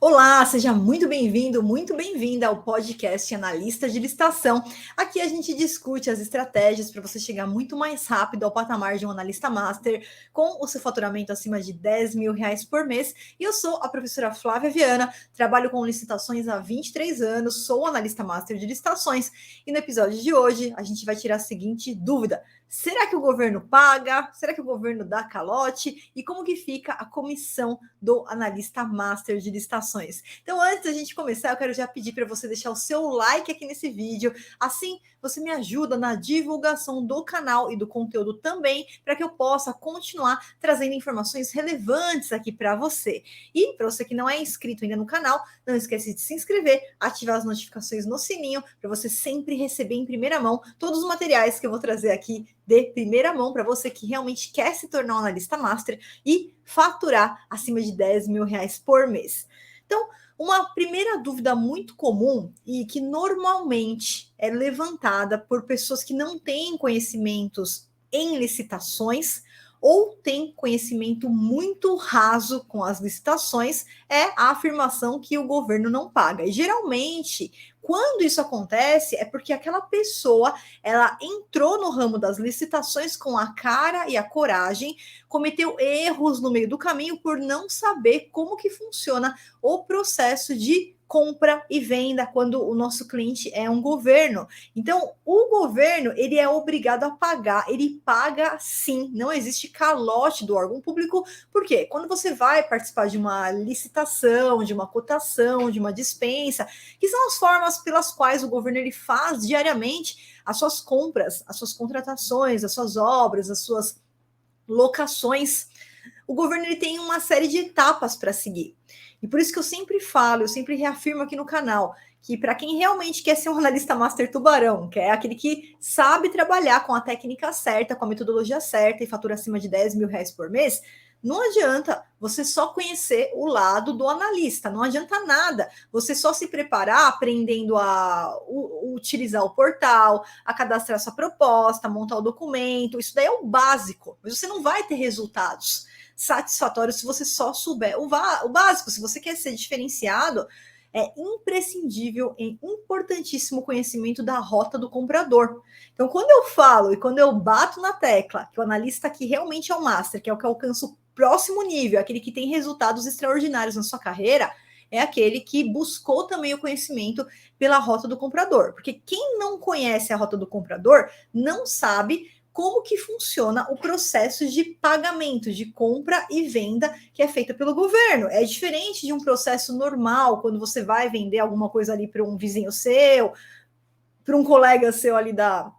Olá, seja muito bem-vindo, muito bem-vinda ao podcast Analista de Licitação. Aqui a gente discute as estratégias para você chegar muito mais rápido ao patamar de um analista master com o seu faturamento acima de R$ 10.000 por mês. E eu sou a professora Flávia Viana, trabalho com licitações há 23 anos, sou analista master de licitações. E no episódio de hoje a gente vai tirar a seguinte dúvida: será que o governo paga? Será que o governo dá calote? E como que fica a comissão do analista master de licitações? Então, antes da gente começar, eu quero já pedir para você deixar o seu like aqui nesse vídeo. Assim, você me ajuda na divulgação do canal e do conteúdo também, para que eu possa continuar trazendo informações relevantes aqui para você. E para você que não é inscrito ainda no canal, não esquece de se inscrever, ativar as notificações no sininho, para você sempre receber em primeira mão todos os materiais que eu vou trazer aqui de primeira mão para você que realmente quer se tornar um analista master e faturar acima de R$ 10.000 por mês. Então, uma primeira dúvida muito comum e que normalmente é levantada por pessoas que não têm conhecimentos em licitações ou têm conhecimento muito raso com as licitações é a afirmação que o governo não paga. E geralmente, quando isso acontece, é porque aquela pessoa ela entrou no ramo das licitações com a cara e a coragem, cometeu erros no meio do caminho por não saber como que funciona o processo de compra e venda quando o nosso cliente é um governo. Então, o governo, ele é obrigado a pagar, ele paga sim, não existe calote do órgão público, porque quando você vai participar de uma licitação, de uma cotação, de uma dispensa, que são as formas pelas quais o governo ele faz diariamente as suas compras, as suas contratações, as suas obras, as suas locações, o governo ele tem uma série de etapas para seguir. E por isso que eu sempre falo, eu sempre reafirmo aqui no canal, que para quem realmente quer ser um analista master tubarão, que é aquele que sabe trabalhar com a técnica certa, com a metodologia certa e fatura acima de R$ 10.000 por mês, não adianta você só conhecer o lado do analista, não adianta nada você só se preparar aprendendo a utilizar o portal, a cadastrar sua proposta, montar o documento, isso daí é o básico, mas você não vai ter resultados satisfatórios se você só souber o básico. Se você quer ser diferenciado, é imprescindível e importantíssimo o conhecimento da rota do comprador. Então, quando eu falo e quando eu bato na tecla que o analista aqui realmente é o master, que é o que alcança o próximo nível, aquele que tem resultados extraordinários na sua carreira, é aquele que buscou também o conhecimento pela rota do comprador. Porque quem não conhece a rota do comprador não sabe como que funciona o processo de pagamento, de compra e venda que é feita pelo governo. É diferente de um processo normal, quando você vai vender alguma coisa ali para um vizinho seu, para um colega seu ali da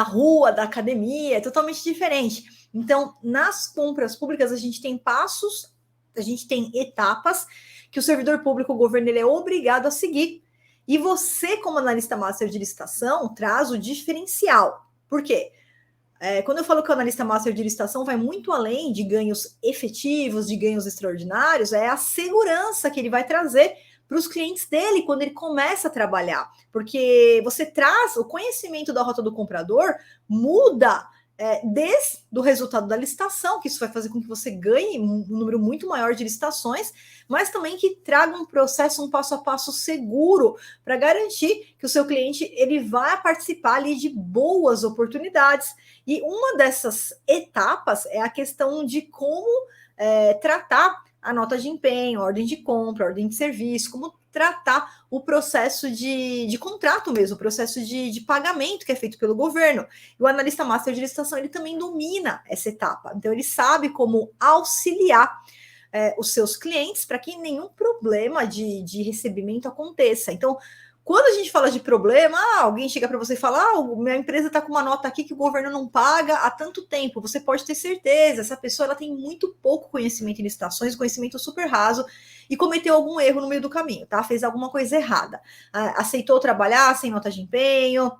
rua, da academia, é totalmente diferente. Então, nas compras públicas, a gente tem passos, a gente tem etapas que o servidor público, o governo, ele é obrigado a seguir. E você, como analista master de licitação, traz o diferencial. Por quê? Quando eu falo que o analista master de licitação vai muito além de ganhos efetivos, de ganhos extraordinários, é a segurança que ele vai trazer para os clientes dele quando ele começa a trabalhar. Porque você traz o conhecimento da rota do comprador, muda desde o resultado da licitação, que isso vai fazer com que você ganhe um número muito maior de licitações, mas também que traga um processo, um passo a passo seguro para garantir que o seu cliente ele vai participar ali de boas oportunidades. E uma dessas etapas é a questão de como tratar a nota de empenho, a ordem de compra, a ordem de serviço, como tratar o processo de contrato mesmo, o processo de pagamento que é feito pelo governo. E o analista master de licitação, ele também domina essa etapa. Então, ele sabe como auxiliar os seus clientes para que nenhum problema de recebimento aconteça. Então, quando a gente fala de problema, alguém chega para você e fala: minha empresa está com uma nota aqui que o governo não paga há tanto tempo. Você pode ter certeza, essa pessoa ela tem muito pouco conhecimento em licitações, conhecimento super raso, e cometeu algum erro no meio do caminho, tá? Fez alguma coisa errada. Aceitou trabalhar sem nota de empenho,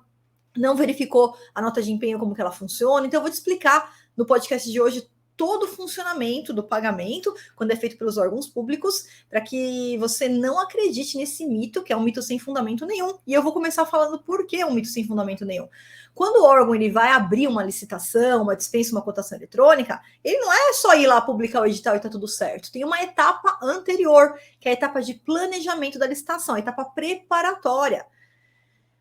não verificou a nota de empenho como que ela funciona. Então, eu vou te explicar no podcast de hoje todo o funcionamento do pagamento, quando é feito pelos órgãos públicos, para que você não acredite nesse mito, que é um mito sem fundamento nenhum. E eu vou começar falando por que é um mito sem fundamento nenhum. Quando o órgão ele vai abrir uma licitação, uma dispensa, uma cotação eletrônica, ele não é só ir lá publicar o edital e tá tudo certo. Tem uma etapa anterior, que é a etapa de planejamento da licitação, a etapa preparatória.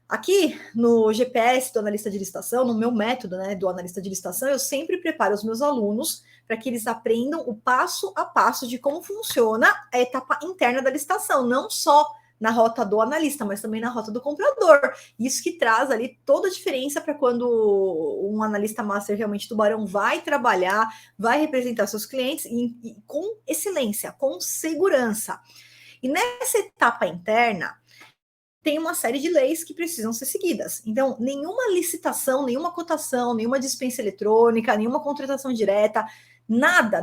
Aqui no GPS do analista de licitação, no meu método, né, do analista de licitação, eu sempre preparo os meus alunos para que eles aprendam o passo a passo de como funciona a etapa interna da licitação, não só na rota do analista, mas também na rota do comprador. Isso que traz ali toda a diferença para quando um analista master realmente tubarão vai trabalhar, vai representar seus clientes e com excelência, com segurança. E nessa etapa interna, tem uma série de leis que precisam ser seguidas. Então, nenhuma licitação, nenhuma cotação, nenhuma dispensa eletrônica, nenhuma contratação direta, nada,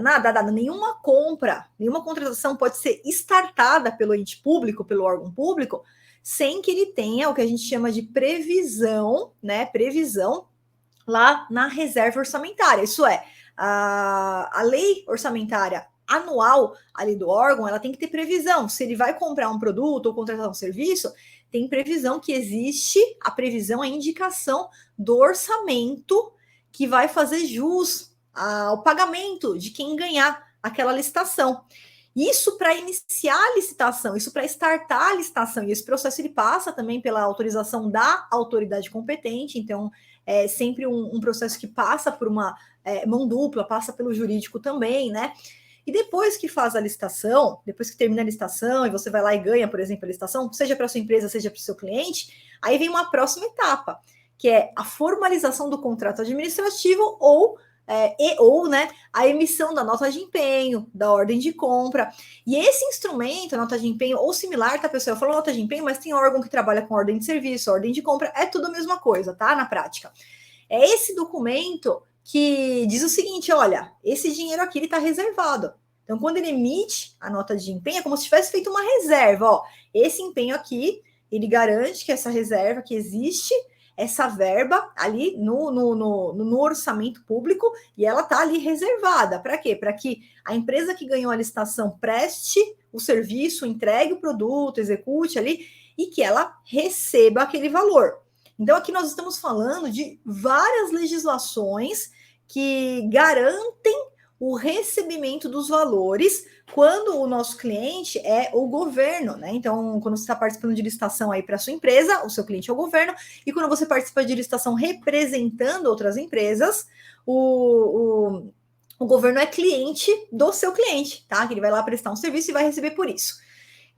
nenhuma compra, nenhuma contratação pode ser startada pelo ente público, pelo órgão público, sem que ele tenha o que a gente chama de previsão, né? Previsão lá na reserva orçamentária. Isso é, a lei orçamentária anual ali do órgão, ela tem que ter previsão. Se ele vai comprar um produto ou contratar um serviço, tem previsão que existe, a previsão, a indicação do orçamento que vai fazer jus ao pagamento de quem ganhar aquela licitação. Isso para iniciar a licitação, isso para startar a licitação. E esse processo ele passa também pela autorização da autoridade competente, então é sempre um processo que passa por uma mão dupla, passa pelo jurídico também, né? E depois que faz a licitação, depois que termina a licitação e você vai lá e ganha, por exemplo, a licitação, seja para sua empresa, seja para o seu cliente, aí vem uma próxima etapa, que é a formalização do contrato administrativo ou né, a emissão da nota de empenho, da ordem de compra. E esse instrumento, a nota de empenho, ou similar, tá, pessoal? Eu falo nota de empenho, mas tem órgão que trabalha com ordem de serviço, ordem de compra, é tudo a mesma coisa, tá? Na prática. É esse documento que diz o seguinte: olha, esse dinheiro aqui ele está reservado. Então, quando ele emite a nota de empenho, é como se tivesse feito uma reserva. Ó, esse empenho aqui, ele garante que essa reserva que existe, essa verba ali no orçamento público, e ela está ali reservada. Para quê? Para que a empresa que ganhou a licitação preste o serviço, entregue o produto, execute ali, e que ela receba aquele valor. Então, aqui nós estamos falando de várias legislações que garantem o recebimento dos valores quando o nosso cliente é o governo, né? Então, quando você está participando de licitação aí para sua empresa, o seu cliente é o governo, e quando você participa de licitação representando outras empresas, o governo é cliente do seu cliente, tá? Que ele vai lá prestar um serviço e vai receber por isso.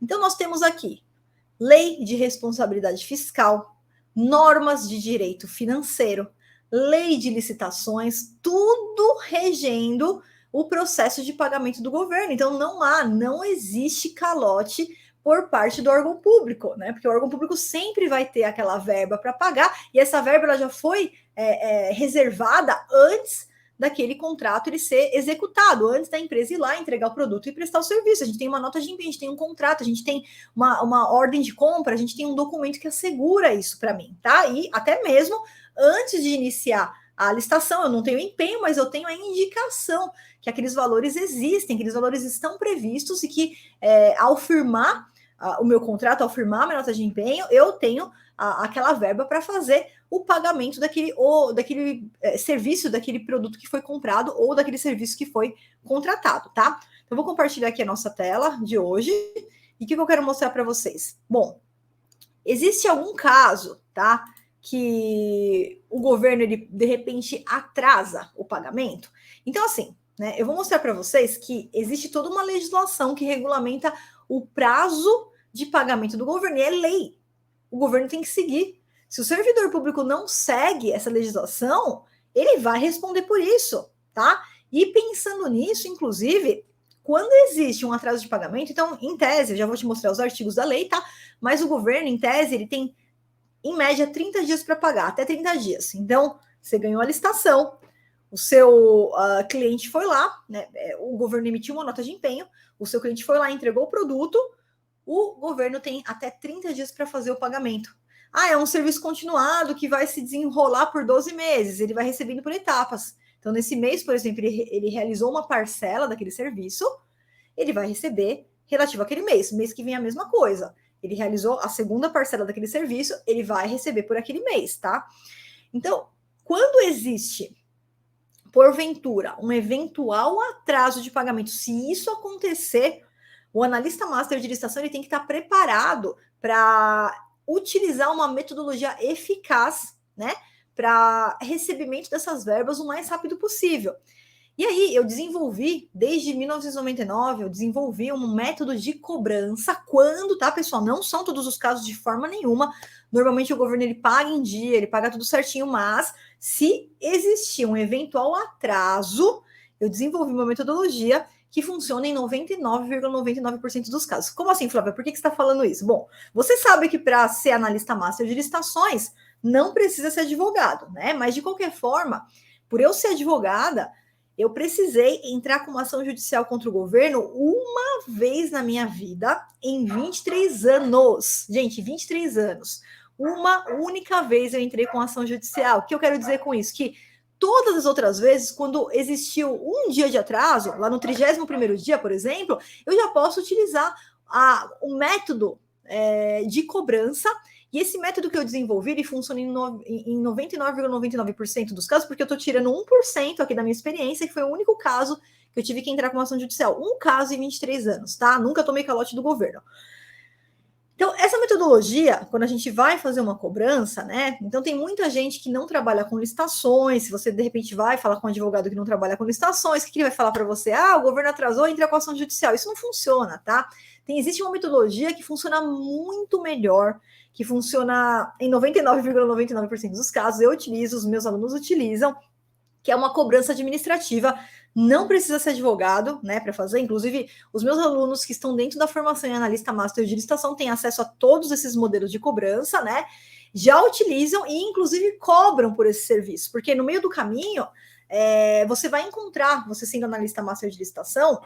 Então, nós temos aqui lei de responsabilidade fiscal, normas de direito financeiro, lei de licitações, tudo regendo o processo de pagamento do governo. Então, não existe calote por parte do órgão público, né? Porque o órgão público sempre vai ter aquela verba para pagar, e essa verba ela já foi reservada antes daquele contrato ele ser executado, antes da empresa ir lá entregar o produto e prestar o serviço. A gente tem uma nota de empenho, a gente tem um contrato, a gente tem uma ordem de compra, a gente tem um documento que assegura isso para mim, tá? E até mesmo antes de iniciar a licitação, eu não tenho empenho, mas eu tenho a indicação que aqueles valores existem, aqueles valores estão previstos e que ao firmar o meu contrato, ao firmar a minha nota de empenho, eu tenho aquela verba para fazer o pagamento daquele serviço, daquele produto que foi comprado ou daquele serviço que foi contratado, tá? Então, eu vou compartilhar aqui a nossa tela de hoje. E o que eu quero mostrar para vocês? Bom, existe algum caso, tá? Que o governo, ele, de repente, atrasa o pagamento? Então, assim, né? Eu vou mostrar para vocês que existe toda uma legislação que regulamenta o prazo de pagamento do governo, e é lei. O governo tem que seguir. Se o servidor público não segue essa legislação, ele vai responder por isso, tá? E pensando nisso, inclusive, quando existe um atraso de pagamento, então, em tese, eu já vou te mostrar os artigos da lei, tá? Mas o governo, em tese, ele tem, em média, 30 dias para pagar, até 30 dias. Então, você ganhou a licitação, o seu cliente foi lá, né? O governo emitiu uma nota de empenho, o seu cliente foi lá, entregou o produto, o governo tem até 30 dias para fazer o pagamento. É um serviço continuado que vai se desenrolar por 12 meses, ele vai recebendo por etapas. Então, nesse mês, por exemplo, ele realizou uma parcela daquele serviço, ele vai receber relativo àquele mês. Mês que vem a mesma coisa. Ele realizou a segunda parcela daquele serviço, ele vai receber por aquele mês, tá? Então, quando existe, porventura, um eventual atraso de pagamento, se isso acontecer, o analista master de licitação ele tem que estar preparado para utilizar uma metodologia eficaz, né, para recebimento dessas verbas o mais rápido possível. E aí, eu desenvolvi, desde 1999, eu desenvolvi um método de cobrança quando, tá, pessoal? Não são todos os casos de forma nenhuma. Normalmente o governo ele paga em dia, ele paga tudo certinho, mas se existir um eventual atraso, eu desenvolvi uma metodologia que funciona em 99,99% dos casos. Como assim, Flávia? Por que você está falando isso? Bom, você sabe que para ser analista master de licitações, não precisa ser advogado, né? Mas de qualquer forma, por eu ser advogada, eu precisei entrar com uma ação judicial contra o governo uma vez na minha vida, em 23 anos. Gente, 23 anos. Uma única vez eu entrei com ação judicial. O que eu quero dizer com isso? Que todas as outras vezes, quando existiu um dia de atraso, lá no 31º dia, por exemplo, eu já posso utilizar o método de cobrança. E esse método que eu desenvolvi, ele funciona em 99,99% dos casos, porque eu estou tirando 1% aqui da minha experiência, que foi o único caso que eu tive que entrar com uma ação judicial. Um caso em 23 anos, tá? Nunca tomei calote do governo. Então, essa metodologia, quando a gente vai fazer uma cobrança, né? Então, tem muita gente que não trabalha com licitações. Se você, de repente, vai falar com um advogado que não trabalha com licitações, o que ele vai falar para você? Ah, o governo atrasou, entra com ação judicial. Isso não funciona, tá? Existe uma metodologia que funciona muito melhor, que funciona em 99,99% dos casos. Eu utilizo, os meus alunos utilizam, que é uma cobrança administrativa. Não precisa ser advogado, né, para fazer. Inclusive, os meus alunos que estão dentro da formação em analista master de licitação têm acesso a todos esses modelos de cobrança, né? Já utilizam e, inclusive, cobram por esse serviço, porque no meio do caminho você vai encontrar, você sendo analista master de licitação,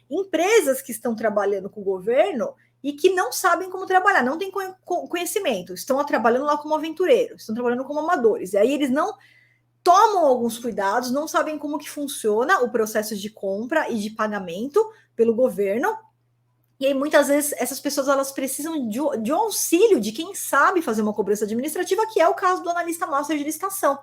empresas que estão trabalhando com o governo e que não sabem como trabalhar, não têm conhecimento, estão trabalhando lá como aventureiros, estão trabalhando como amadores. E aí eles não tomam alguns cuidados, não sabem como que funciona o processo de compra e de pagamento pelo governo. E aí, muitas vezes, essas pessoas elas precisam de um auxílio de quem sabe fazer uma cobrança administrativa, que é o caso do analista master de licitação.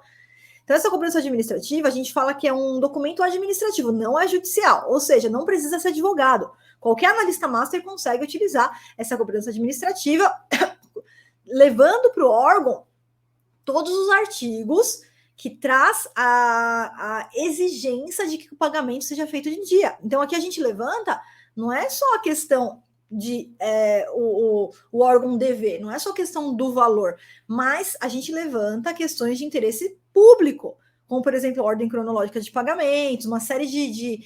Então, essa cobrança administrativa, a gente fala que é um documento administrativo, não é judicial, ou seja, não precisa ser advogado. Qualquer analista master consegue utilizar essa cobrança administrativa, levando para o órgão todos os artigos que traz a exigência de que o pagamento seja feito de dia. Então, aqui a gente levanta, não é só a questão de o órgão dever, não é só a questão do valor, mas a gente levanta questões de interesse público, como, por exemplo, a ordem cronológica de pagamentos, uma série de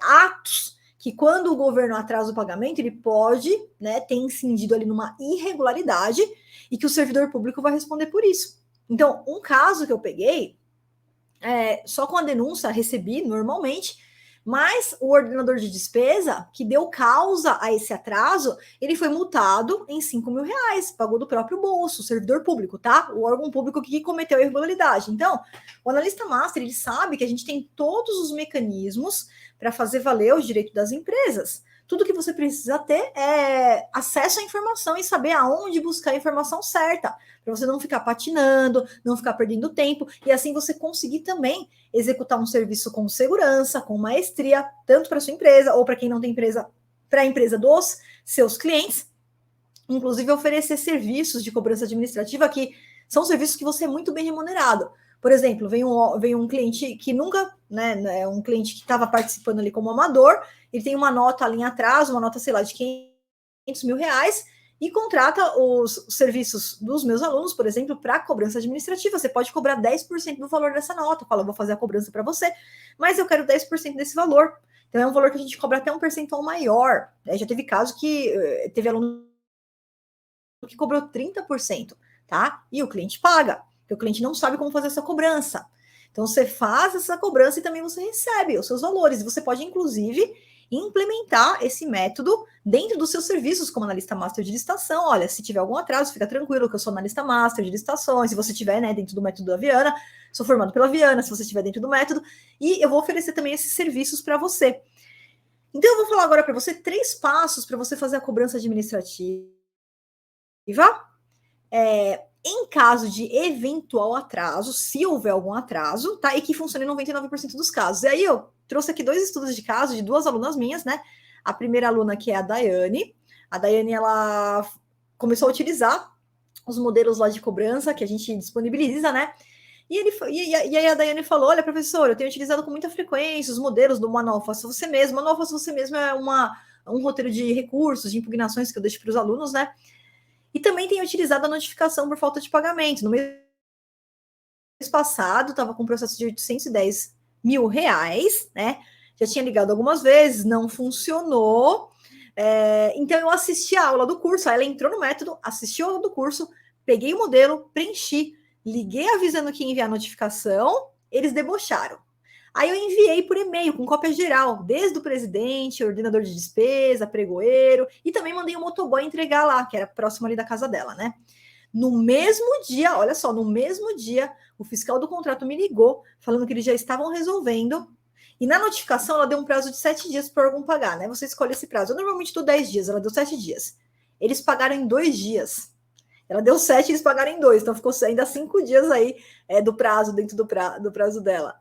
atos que, quando o governo atrasa o pagamento, ele pode, né, ter incidido ali numa irregularidade e que o servidor público vai responder por isso. Então, um caso que eu peguei, só com a denúncia recebi normalmente, mas o ordenador de despesa, que deu causa a esse atraso, ele foi multado em R$ 5.000, pagou do próprio bolso, o servidor público, tá? O órgão público que cometeu a irregularidade. Então, o analista master, ele sabe que a gente tem todos os mecanismos para fazer valer os direitos das empresas. Tudo que você precisa ter é acesso à informação e saber aonde buscar a informação certa, para você não ficar patinando, não ficar perdendo tempo, e assim você conseguir também executar um serviço com segurança, com maestria, tanto para sua empresa, ou para quem não tem empresa, para a empresa dos seus clientes, inclusive oferecer serviços de cobrança administrativa que são serviços que você é muito bem remunerado. Por exemplo, vem um cliente que nunca, né, um cliente que estava participando ali como amador, ele tem uma nota ali atrás, uma nota, sei lá, de R$ 500.000, e contrata os serviços dos meus alunos, por exemplo, para cobrança administrativa. Você pode cobrar 10% do valor dessa nota. Fala, vou fazer a cobrança para você, mas eu quero 10% desse valor. Então, é um valor que a gente cobra até um percentual maior. Já teve caso que teve aluno que cobrou 30%, tá? E o cliente paga, porque o cliente não sabe como fazer essa cobrança. Então, você faz essa cobrança e também você recebe os seus valores. Você pode, inclusive, implementar esse método dentro dos seus serviços como analista master de licitação. Olha, se tiver algum atraso, fica tranquilo que eu sou analista master de licitações, se você estiver, né, dentro do método da Viana, sou formado pela Viana, se você estiver dentro do método, e eu vou oferecer também esses serviços para você. Então, eu vou falar agora para você 3 passos para você fazer a cobrança administrativa. Em caso de eventual atraso, se houver algum atraso, tá? E que funcione em 99% dos casos. E aí eu trouxe aqui 2 estudos de caso de 2 alunas minhas, né? A primeira aluna, que é a Daiane. A Daiane, ela começou a utilizar os modelos lá de cobrança que a gente disponibiliza, né? E aí a Daiane falou: olha, professor, eu tenho utilizado com muita frequência os modelos do Manual Faça Você Mesmo. Manual Faça Você Mesmo é um roteiro de recursos, de impugnações que eu deixo para os alunos, né? E também tenho utilizado a notificação por falta de pagamento. No mês passado, estava com um processo de R$810 mil, né? Já tinha ligado algumas vezes, não funcionou. Então, eu assisti a aula do curso, aí ela entrou no método, assistiu a aula do curso, peguei o modelo, preenchi, liguei avisando que ia enviar a notificação, eles debocharam. Aí eu enviei por e-mail, com cópia geral, desde o presidente, ordenador de despesa, pregoeiro, e também mandei o motoboy entregar lá, que era próximo ali da casa dela, né? No mesmo dia, olha só, no mesmo dia, o fiscal do contrato me ligou, falando que eles já estavam resolvendo, e na notificação ela deu um prazo de 7 dias para o órgão pagar, né? Você escolhe esse prazo. Eu normalmente dou 10 dias, ela deu 7 dias. Eles pagaram em 2 dias. Ela deu 7 e eles pagaram em 2, então ficou ainda 5 dias aí do prazo, dentro do prazo dela.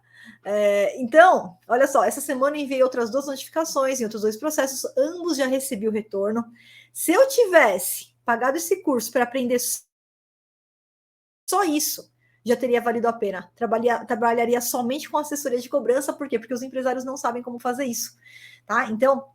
Então, olha só, essa semana enviei outras 2 notificações em outros 2 processos, ambos já recebi o retorno. Se eu tivesse pagado esse curso para aprender só isso, já teria valido a pena. Trabalharia somente com assessoria de cobrança, por quê? Porque os empresários não sabem como fazer isso, tá? Então,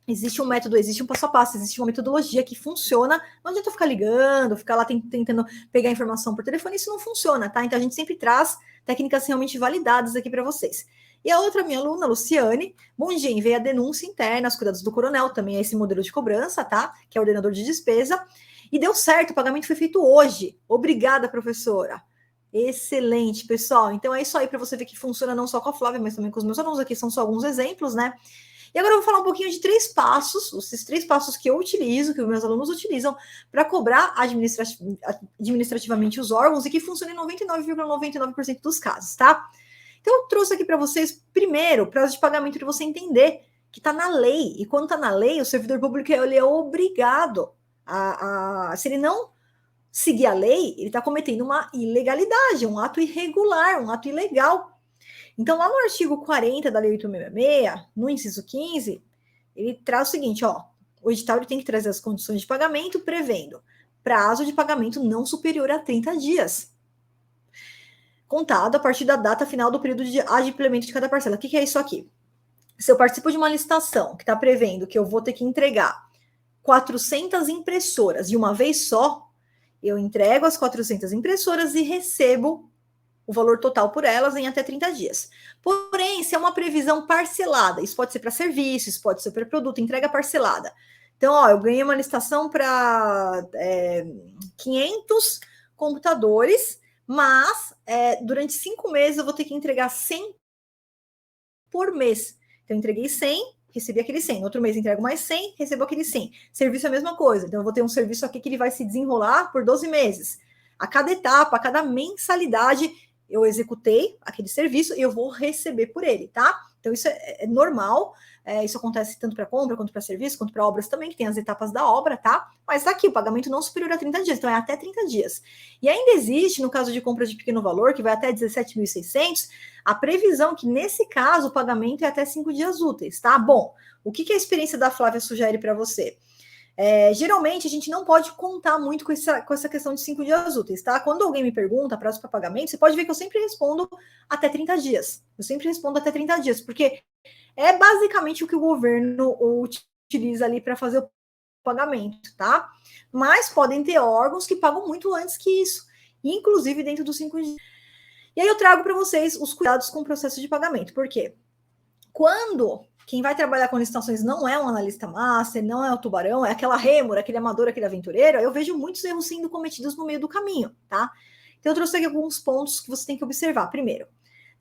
existe um método, existe um passo a passo, existe uma metodologia que funciona. Não adianta ficar ligando, ficar lá tentando pegar informação por telefone, isso não funciona, tá? Então, a gente sempre traz técnicas realmente validadas aqui para vocês. E a outra minha aluna, Luciane, bom dia, enviei a denúncia interna, os cuidados do coronel, também é esse modelo de cobrança, tá? Que é o ordenador de despesa. E deu certo, o pagamento foi feito hoje. Obrigada, professora. Excelente, pessoal. Então é isso aí para você ver que funciona não só com a Flávia, mas também com os meus alunos. Aqui são só alguns exemplos, né? E agora eu vou falar um pouquinho de 3 passos, esses 3 passos que eu utilizo, que os meus alunos utilizam, para cobrar administrativamente os órgãos e que funciona em 99,99% dos casos, tá? Então eu trouxe aqui para vocês, primeiro, prazo de pagamento para você entender que está na lei. E quando está na lei, o servidor público ele é obrigado se ele não seguir a lei, ele está cometendo uma ilegalidade, um ato irregular, um ato ilegal. Então, lá no artigo 40 da Lei 8.666, no inciso 15, ele traz o seguinte, ó, o edital ele tem que trazer as condições de pagamento, prevendo prazo de pagamento não superior a 30 dias, contado a partir da data final do período de adimplemento de cada parcela. O que é isso aqui? Se eu participo de uma licitação que está prevendo que eu vou ter que entregar 400 impressoras de uma vez só, eu entrego as 400 impressoras e recebo o valor total por elas em até 30 dias. Porém, se é uma previsão parcelada, isso pode ser para serviço, isso pode ser para produto, entrega parcelada. Então, ó, eu ganhei uma licitação para 500 computadores, mas durante 5 meses eu vou ter que entregar 100 por mês. Então, eu entreguei 100, recebi aquele 100. No outro mês, entrego mais 100, recebo aquele 100. Serviço é a mesma coisa. Então, eu vou ter um serviço aqui que ele vai se desenrolar por 12 meses. A cada etapa, a cada mensalidade, eu executei aquele serviço e eu vou receber por ele, tá? Então, isso é normal. Isso acontece tanto para compra, quanto para serviço, quanto para obras também, que tem as etapas da obra, tá? Mas tá aqui, o pagamento não superior a 30 dias, então é até 30 dias. E ainda existe, no caso de compra de pequeno valor, que vai até 17.600, a previsão que, nesse caso, o pagamento é até 5 dias úteis, tá? Bom, o que a experiência da Flávia sugere para você? Geralmente, a gente não pode contar muito com essa questão de 5 dias úteis, tá? Quando alguém me pergunta prazo para pagamento, você pode ver que eu sempre respondo até 30 dias. Eu sempre respondo até 30 dias, porque é basicamente o que o governo utiliza ali para fazer o pagamento, tá? Mas podem ter órgãos que pagam muito antes que isso, inclusive dentro dos 5 dias. E aí eu trago para vocês os cuidados com o processo de pagamento. Por quê? Quando quem vai trabalhar com licitações não é um analista master, não é o tubarão, é aquela rêmora, aquele amador, aquele aventureiro, eu vejo muitos erros sendo cometidos no meio do caminho, tá? Então eu trouxe aqui alguns pontos que você tem que observar. Primeiro,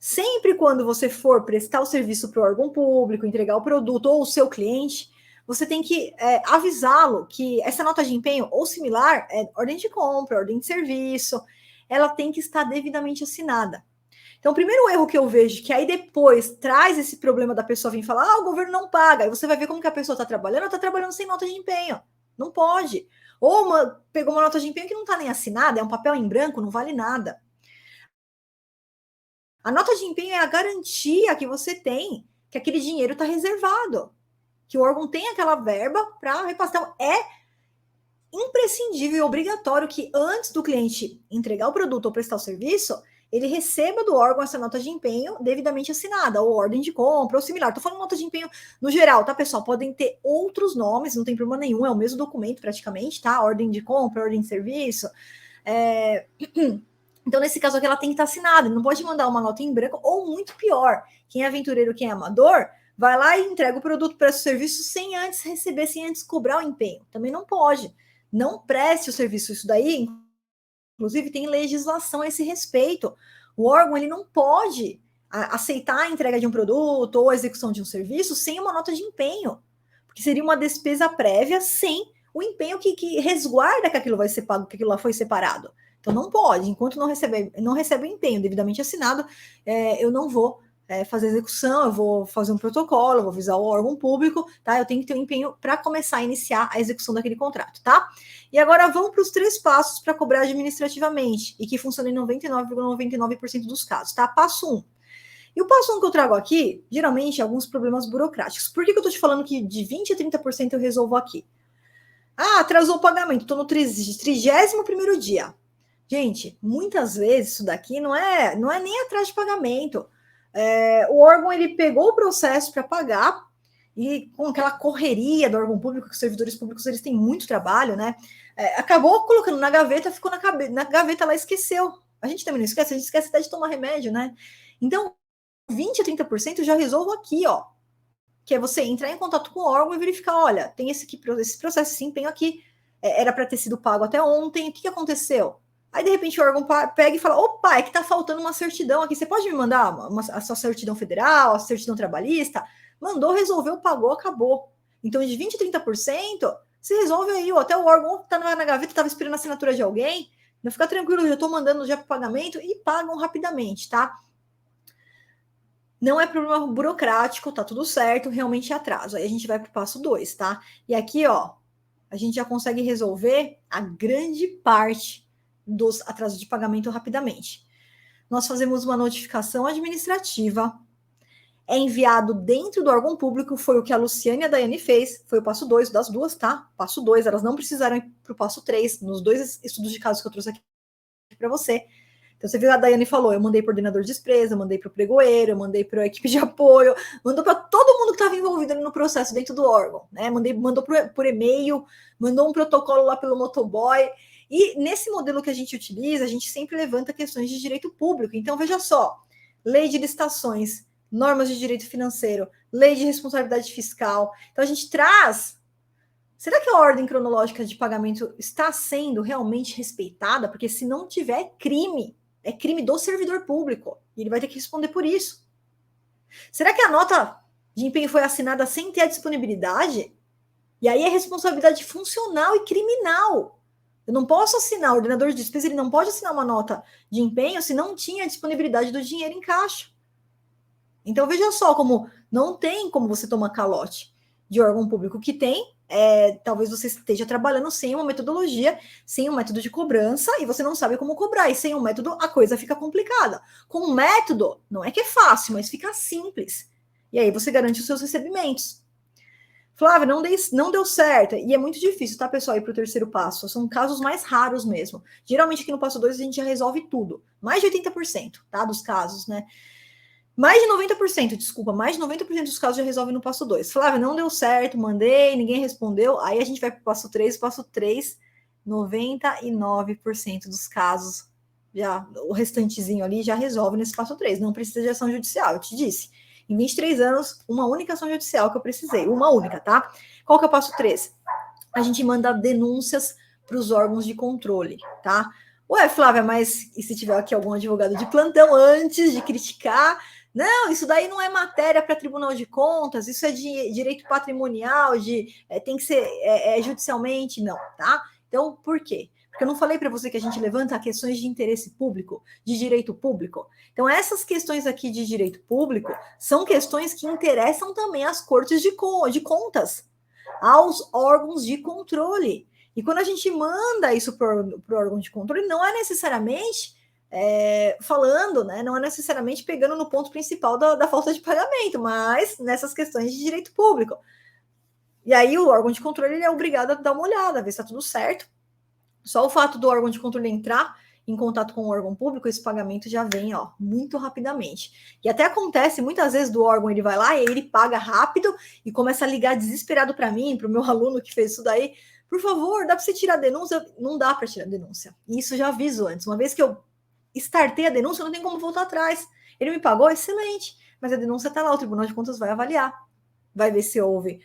Sempre quando você for prestar o serviço para o órgão público, entregar o produto ou o seu cliente, você tem que avisá-lo que essa nota de empenho ou similar, ordem de compra, ordem de serviço, ela tem que estar devidamente assinada. Então, o primeiro erro que eu vejo, que aí depois traz esse problema da pessoa vir falar, o governo não paga, aí você vai ver como que a pessoa está trabalhando, ela está trabalhando sem nota de empenho. Não pode. Ou pegou uma nota de empenho que não está nem assinada, é um papel em branco, não vale nada. A nota de empenho é a garantia que você tem que aquele dinheiro está reservado, que o órgão tem aquela verba para repassar. Então, é imprescindível e obrigatório que antes do cliente entregar o produto ou prestar o serviço, ele receba do órgão essa nota de empenho devidamente assinada, ou ordem de compra, ou similar. Estou falando nota de empenho no geral, tá, pessoal? Podem ter outros nomes, não tem problema nenhum, é o mesmo documento praticamente, tá? Ordem de compra, ordem de serviço. Então, nesse caso aqui, ela tem que estar assinada, não pode mandar uma nota em branco, ou muito pior, quem é aventureiro, quem é amador, vai lá e entrega o produto, presta o serviço sem antes receber, sem antes cobrar o empenho. Também não pode. Não preste o serviço. Isso daí, inclusive, tem legislação a esse respeito. O órgão ele não pode aceitar a entrega de um produto ou a execução de um serviço sem uma nota de empenho, porque seria uma despesa prévia sem o empenho que resguarda que aquilo vai ser pago, que aquilo lá foi separado. Então não pode, enquanto não recebe o empenho devidamente assinado, eu não vou fazer execução, eu vou fazer um protocolo, eu vou avisar o órgão público, tá? Eu tenho que ter um empenho para começar a iniciar a execução daquele contrato, tá? E agora vamos para os 3 passos para cobrar administrativamente e que funcionam em 99,99% dos casos, tá? Passo 1. E o passo 1 que eu trago aqui, geralmente, é alguns problemas burocráticos. Por que eu tô te falando que de 20% a 30% eu resolvo aqui? Atrasou o pagamento, tô no 31º dia. Gente, muitas vezes isso daqui não é nem atraso de pagamento. O órgão ele pegou o processo para pagar e com aquela correria do órgão público, que os servidores públicos eles têm muito trabalho, né? Acabou colocando na gaveta, ficou na gaveta lá, esqueceu. A gente também não esquece, a gente esquece até de tomar remédio, né? Então, 20% a 30% eu já resolvo aqui, ó. Que é você entrar em contato com o órgão e verificar, olha, tem esse processo, esse empenho aqui, era para ter sido pago até ontem, o que aconteceu? Aí, de repente, o órgão pega e fala, opa, é que tá faltando uma certidão aqui, você pode me mandar a sua certidão federal, a certidão trabalhista? Mandou, resolveu, pagou, acabou. Então, de 20% a 30%, você resolve aí, até o órgão tá na gaveta, estava esperando a assinatura de alguém, não fica tranquilo, eu estou mandando já para pagamento e pagam rapidamente, tá? Não é problema burocrático, tá tudo certo, realmente é atraso. Aí a gente vai para o passo 2, tá? E aqui, ó, a gente já consegue resolver a grande parte dos atrasos de pagamento rapidamente. Nós fazemos uma notificação administrativa, é enviado dentro do órgão público, foi o que a Luciane e a Daiane fez, foi o passo 2 das duas, tá? Passo 2, elas não precisaram ir para o passo 3, nos 2 estudos de casos que eu trouxe aqui para você. Então, você viu, a Daiane falou, eu mandei para o ordenador de despesa, eu mandei para o pregoeiro, eu mandei para a equipe de apoio, mandou para todo mundo que estava envolvido ali no processo dentro do órgão, né? Mandou por e-mail, mandou um protocolo lá pelo motoboy. E nesse modelo que a gente utiliza, a gente sempre levanta questões de direito público. Então, veja só, lei de licitações, normas de direito financeiro, lei de responsabilidade fiscal. Então, a gente traz. Será que a ordem cronológica de pagamento está sendo realmente respeitada? Porque se não tiver, é crime do servidor público. E ele vai ter que responder por isso. Será que a nota de empenho foi assinada sem ter a disponibilidade? E aí é responsabilidade funcional e criminal. Eu não posso assinar, o ordenador de despesa ele não pode assinar uma nota de empenho se não tinha a disponibilidade do dinheiro em caixa. Então veja só como não tem como você tomar calote de órgão público. Que tem, talvez você esteja trabalhando sem uma metodologia, sem um método de cobrança, e você não sabe como cobrar. E sem um método, a coisa fica complicada. Com um método, não é que é fácil, mas fica simples. E aí você garante os seus recebimentos. Flávia, não deu certo. E é muito difícil, tá, pessoal, ir para o terceiro passo. São casos mais raros mesmo. Geralmente aqui no passo 2 a gente já resolve tudo. Mais de 80%, tá, dos casos, né? Mais de 90%, desculpa, mais de 90% dos casos já resolve no passo 2. Flávia, não deu certo, mandei, ninguém respondeu. Aí a gente vai para o passo 3. Passo 3, 99% dos casos, já o restantezinho ali já resolve nesse passo 3. Não precisa de ação judicial, eu te disse. Em 23 anos, uma única ação judicial que eu precisei. Uma única, tá? Qual que é o passo 3? A gente manda denúncias para os órgãos de controle, tá? Ué, Flávia, mas e se tiver aqui algum advogado de plantão antes de criticar? Não, isso daí não é matéria para Tribunal de Contas, isso é de direito patrimonial, tem que ser judicialmente, não, tá? Então, por quê? Porque eu não falei para você que a gente levanta questões de interesse público, de direito público. Então, essas questões aqui de direito público são questões que interessam também às cortes de contas, aos órgãos de controle. E quando a gente manda isso para o órgão de controle, não é necessariamente falando, né? Não é necessariamente pegando no ponto principal da falta de pagamento, mas nessas questões de direito público. E aí o órgão de controle ele é obrigado a dar uma olhada, ver se está tudo certo. Só o fato do órgão de controle entrar em contato com o órgão público, esse pagamento já vem, ó, muito rapidamente. E até acontece, muitas vezes, do órgão, ele vai lá e ele paga rápido e começa a ligar desesperado para mim, para o meu aluno que fez isso daí. Por favor, dá para você tirar a denúncia? Não dá para tirar a denúncia. E isso já aviso antes. Uma vez que eu startei a denúncia, não tem como voltar atrás. Ele me pagou, excelente. Mas a denúncia está lá, o Tribunal de Contas vai avaliar. Vai ver se houve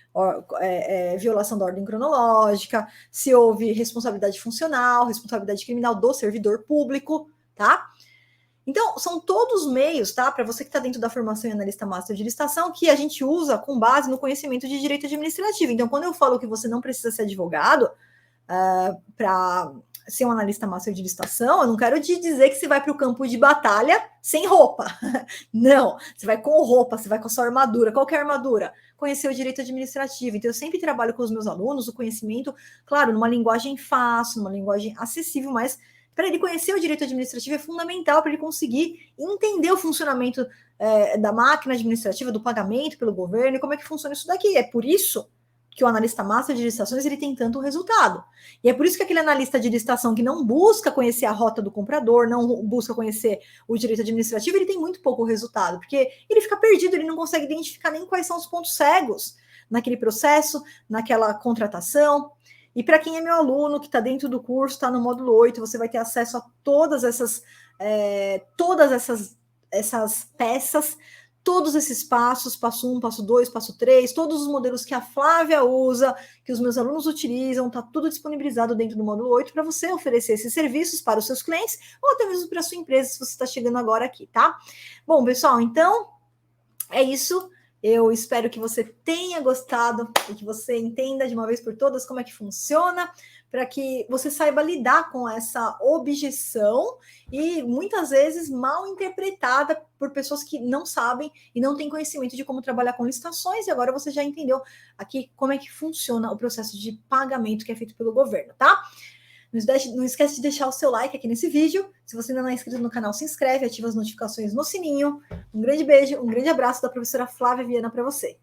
violação da ordem cronológica, se houve responsabilidade funcional, responsabilidade criminal do servidor público, tá? Então, são todos meios, tá? Para você que está dentro da formação em analista master de licitação, que a gente usa com base no conhecimento de direito administrativo. Então, quando eu falo que você não precisa ser advogado para ser um analista master de licitação, eu não quero te dizer que você vai para o campo de batalha sem roupa. Não, você vai com roupa, você vai com a sua armadura. Qual que é a armadura? Conhecer o direito administrativo. Então, eu sempre trabalho com os meus alunos o conhecimento, claro, numa linguagem fácil, numa linguagem acessível, mas para ele conhecer o direito administrativo é fundamental para ele conseguir entender o funcionamento da máquina administrativa, do pagamento pelo governo e como é que funciona isso daqui. É por isso que o analista master de licitações ele tem tanto resultado. E é por isso que aquele analista de licitação que não busca conhecer a rota do comprador, não busca conhecer o direito administrativo, ele tem muito pouco resultado, porque ele fica perdido, ele não consegue identificar nem quais são os pontos cegos naquele processo, naquela contratação. E para quem é meu aluno, que está dentro do curso, está no módulo 8, você vai ter acesso a todas essas peças, todos esses passos, passo 1, passo 2, passo 3, todos os modelos que a Flávia usa, que os meus alunos utilizam, está tudo disponibilizado dentro do módulo 8 para você oferecer esses serviços para os seus clientes ou até mesmo para a sua empresa, se você está chegando agora aqui, tá? Bom, pessoal, então é isso. Eu espero que você tenha gostado e que você entenda de uma vez por todas como é que funciona, para que você saiba lidar com essa objeção e muitas vezes mal interpretada por pessoas que não sabem e não têm conhecimento de como trabalhar com licitações, e agora você já entendeu aqui como é que funciona o processo de pagamento que é feito pelo governo, tá? Não esquece de deixar o seu like aqui nesse vídeo. Se você ainda não é inscrito no canal, se inscreve, ativa as notificações no sininho. Um grande beijo, um grande abraço da professora Flávia Viana para você.